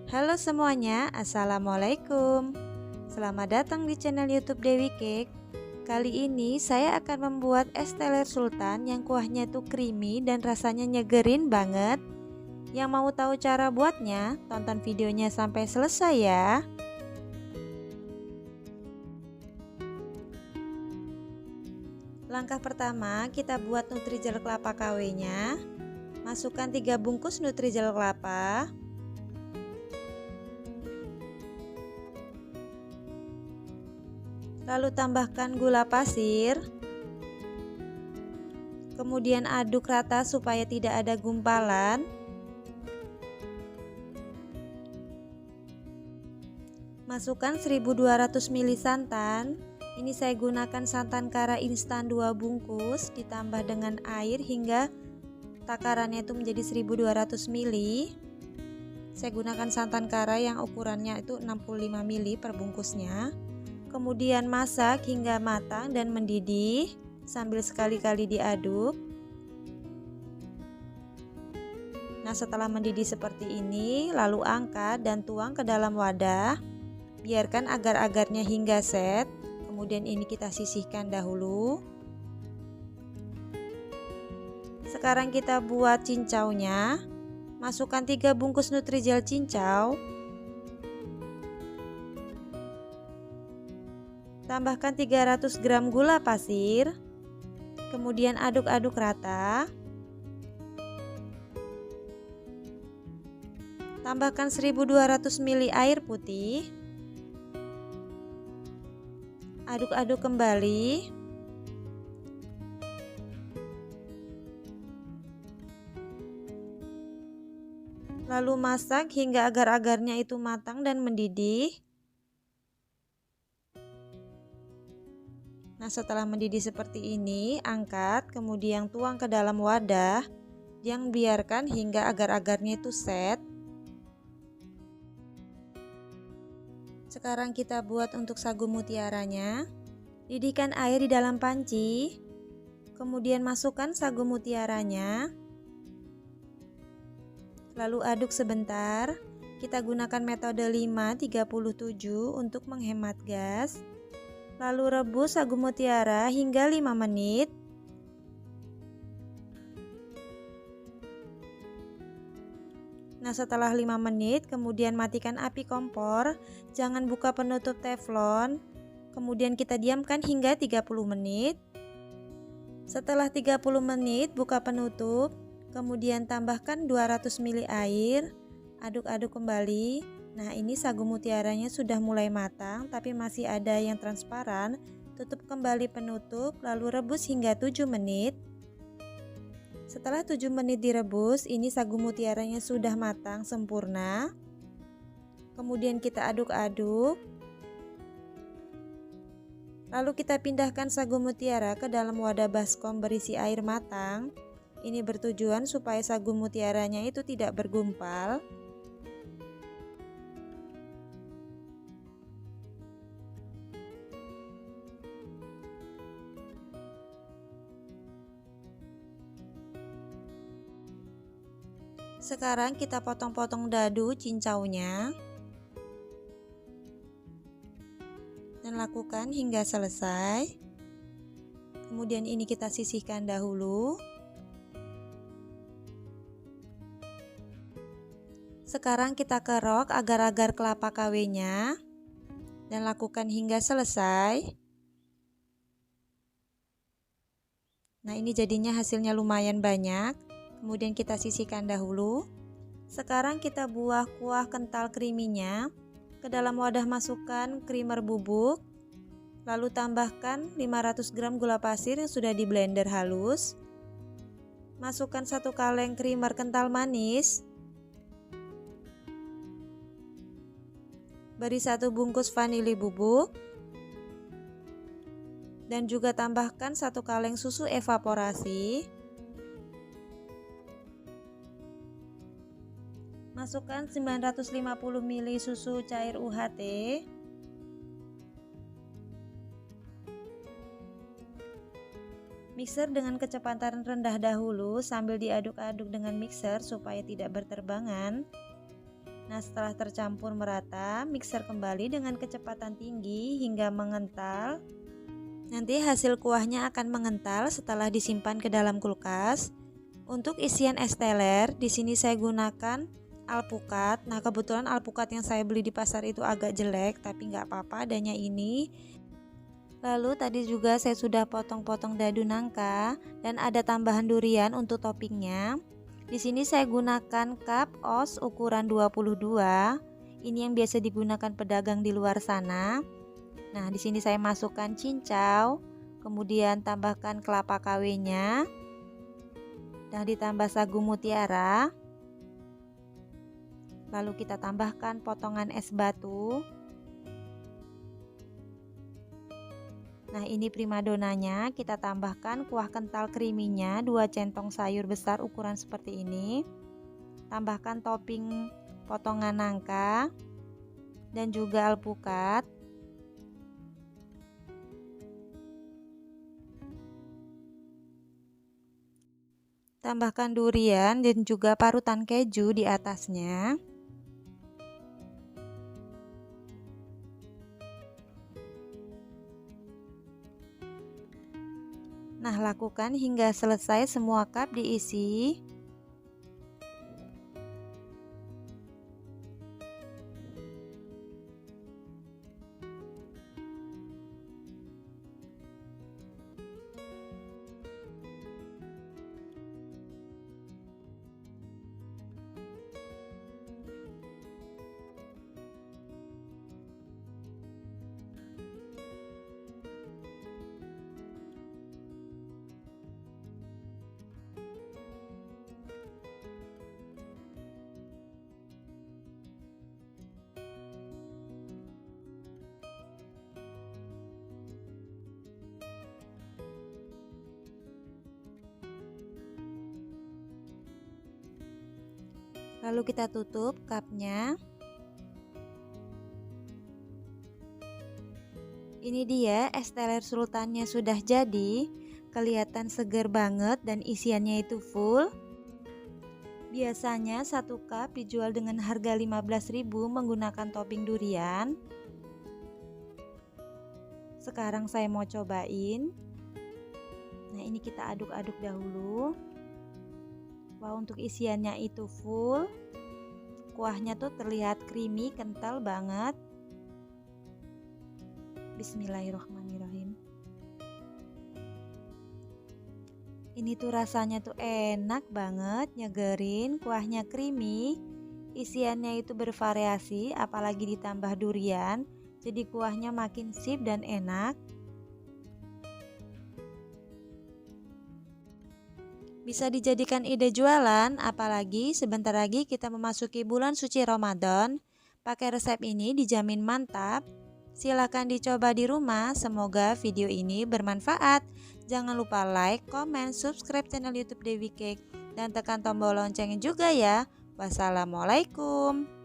Halo semuanya, Assalamualaikum. Selamat datang di channel YouTube Dewi Cake. Kali ini saya akan membuat es teler sultan yang kuahnya itu creamy dan rasanya nyegerin banget. Yang mau tahu cara buatnya, tonton videonya sampai selesai ya. Langkah pertama, kita buat nutrijel kelapa KW-nya. Masukkan 3 bungkus nutrijel kelapa. Lalu tambahkan gula pasir. Kemudian aduk rata supaya tidak ada gumpalan. Masukkan 1200 ml santan. Ini saya gunakan santan kara instan 2 bungkus ditambah dengan air hingga takarannya itu menjadi 1200 ml. Saya gunakan santan kara yang ukurannya itu 65 ml per bungkusnya. Kemudian masak hingga matang dan mendidih sambil sekali-kali diaduk. Nah, setelah mendidih seperti ini, lalu angkat dan tuang ke dalam wadah. Biarkan agar-agarnya hingga set. Kemudian ini kita sisihkan dahulu. Sekarang kita buat cincaunya. Masukkan 3 bungkus nutrijel cincau. Tambahkan 300 gram gula pasir. Kemudian aduk-aduk rata. Tambahkan 1200 ml air putih. Aduk-aduk kembali. Lalu masak hingga agar-agarnya itu matang dan mendidih. Nah, setelah mendidih seperti ini, angkat, kemudian tuang ke dalam wadah. Yang biarkan hingga agar-agarnya itu set. Sekarang kita buat untuk sagu mutiaranya. Didihkan air di dalam panci. Kemudian masukkan sagu mutiaranya. Lalu aduk sebentar. Kita gunakan metode 5-37 untuk menghemat gas. Lalu rebus sagu mutiara hingga 5 menit. Nah, setelah 5 menit, kemudian matikan api kompor. Jangan buka penutup teflon. Kemudian kita diamkan hingga 30 menit. Setelah 30 menit, buka penutup. Kemudian tambahkan 200 ml air. Aduk-aduk kembali. Nah, ini sagu mutiaranya sudah mulai matang, tapi masih ada yang transparan. Tutup kembali penutup, lalu rebus hingga 7 menit. Setelah 7 menit direbus, ini sagu mutiaranya sudah matang sempurna. Kemudian kita aduk-aduk. Lalu kita pindahkan sagu mutiara ke dalam wadah baskom berisi air matang. Ini bertujuan supaya sagu mutiaranya itu tidak bergumpal. Sekarang kita potong-potong dadu cincaunya dan lakukan hingga selesai. Kemudian ini kita sisihkan dahulu. Sekarang kita kerok agar-agar kelapa KW-nya dan lakukan hingga selesai. Nah, ini jadinya hasilnya lumayan banyak. Kemudian kita sisihkan dahulu. Sekarang kita buah kuah kental creamy-nya. Ke dalam wadah masukkan creamer bubuk. Lalu tambahkan 500 gram gula pasir yang sudah di blender halus. Masukkan 1 kaleng creamer kental manis. Beri 1 bungkus vanili bubuk. Dan juga tambahkan 1 kaleng susu evaporasi. Masukkan 950 ml susu cair UHT. Mixer dengan kecepatan rendah dahulu sambil diaduk-aduk dengan mixer supaya tidak berterbangan. Nah, setelah tercampur merata, mixer kembali dengan kecepatan tinggi hingga mengental. Nanti hasil kuahnya akan mengental setelah disimpan ke dalam kulkas. Untuk isian es teler, di sini saya gunakan alpukat. Nah, kebetulan alpukat yang saya beli di pasar itu agak jelek, tapi nggak apa-apa, adanya ini. Lalu tadi juga saya sudah potong-potong dadu nangka dan ada tambahan durian untuk toppingnya. Di sini saya gunakan cup os ukuran 22. Ini yang biasa digunakan pedagang di luar sana. Nah, di sini saya masukkan cincau, kemudian tambahkan kelapa kawenya, dan ditambah sagu mutiara. Lalu kita tambahkan potongan es batu. Nah, ini primadonanya, kita tambahkan kuah kental creamy-nya 2 centong sayur besar ukuran seperti ini. Tambahkan topping potongan nangka dan juga alpukat. Tambahkan durian dan juga parutan keju di atasnya. Nah, lakukan hingga selesai semua cup diisi. Lalu kita tutup cupnya. Ini dia es teler sultannya sudah jadi. Kelihatan seger banget dan isiannya itu full. Biasanya 1 cup dijual dengan harga 15.000 menggunakan topping durian. Sekarang saya mau cobain. Nah, ini kita aduk-aduk dahulu. Wah, untuk isiannya itu full. Kuahnya tuh terlihat creamy, kental banget. Bismillahirrahmanirrahim. Ini tuh rasanya tuh enak banget, nyegerin, kuahnya creamy. Isiannya itu bervariasi, apalagi ditambah durian. Jadi kuahnya makin sip dan enak. Bisa dijadikan ide jualan, apalagi sebentar lagi kita memasuki bulan suci Ramadan. Pakai resep ini dijamin mantap. Silahkan dicoba di rumah, semoga video ini bermanfaat. Jangan lupa like, komen, subscribe channel YouTube Dewi Cake, dan tekan tombol loncengnya juga ya. Wassalamualaikum.